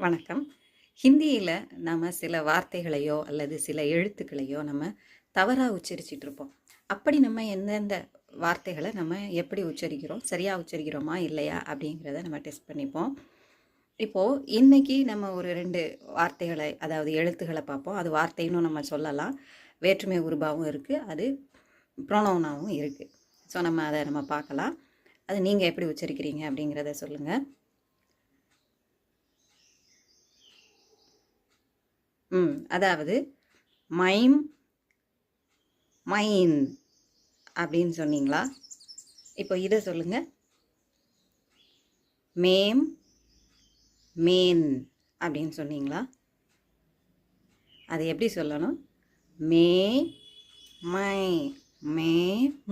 வணக்கம். ஹிந்தியில நம்ம சில வார்த்தைகளையோ அல்லது சில எழுத்துக்களையோ நம்ம தவறா உச்சரிச்சுட்டு இருப்போம். அப்படி நம்ம எந்தெந்த வார்த்தைகள நம்ம எப்படி உச்சரிக்கிறோம்? சரியா உச்சரிக்கிறோமா? இல்லையா? அப்படிங்கிறத நம்ம டெஸ்ட் பண்ணிப்போம். இப்போ இன்னைக்கு நம்ம ஒரு 2 வார்த்தைகளை அதாவது எழுத்துக்கள பார்ப்போம். அது வார்த்தைன்னும் நம்ம சொல்லலாம். வேற்றுமை உருபாவும் இருக்கு. அது ப்ரொனவுனாவும் இருக்கு. ஸோ நம்ம அத நம்ம பார்க்கலாம். அது நீங்க எப்படி உச்சரிக்கிறீங்க அப்படிங்கிறத சொல்லுங்க. அதாவது மைம், மைன் அப்படின்னு சொன்னீங்களா? இப்போ இதை சொல்லுங்க. மேம், மேன் அப்படின்னு சொன்னீங்களா? அது எப்படி சொல்லணும்? மே, மை, மே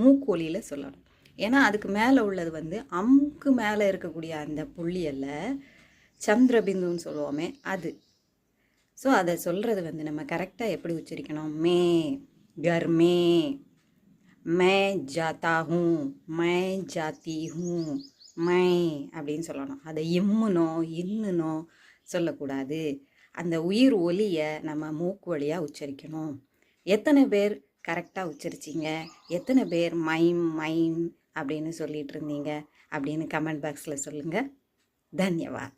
மூக்கொலியில் சொல்லணும். ஏன்னா அதுக்கு மேலே உள்ளது வந்து அம்முக்கு மேலே இருக்கக்கூடிய அந்த புள்ளியல்ல சந்திரபிந்துன்னு சொல்லுவோமே அது. ஸோ அதை சொல்கிறது வந்து நம்ம கரெக்டாக எப்படி உச்சரிக்கணும்? மே, கர்மே, मैं जाता हूँ, मैं जाती हूँ, मैं அப்படின்னு சொல்லணும். அதை இம்முனோ இன்னுனோ சொல்லக்கூடாது. அந்த உயிர் ஒலியை நம்ம மூக்கு வழியாக உச்சரிக்கணும். எத்தனை பேர் கரெக்டாக உச்சரிச்சிங்க? எத்தனை பேர் மைம் மைம் அப்படின்னு சொல்லிட்டு இருந்தீங்க அப்படின்னு கமெண்ட் பாக்ஸில் சொல்லுங்கள். தன்யவாத்.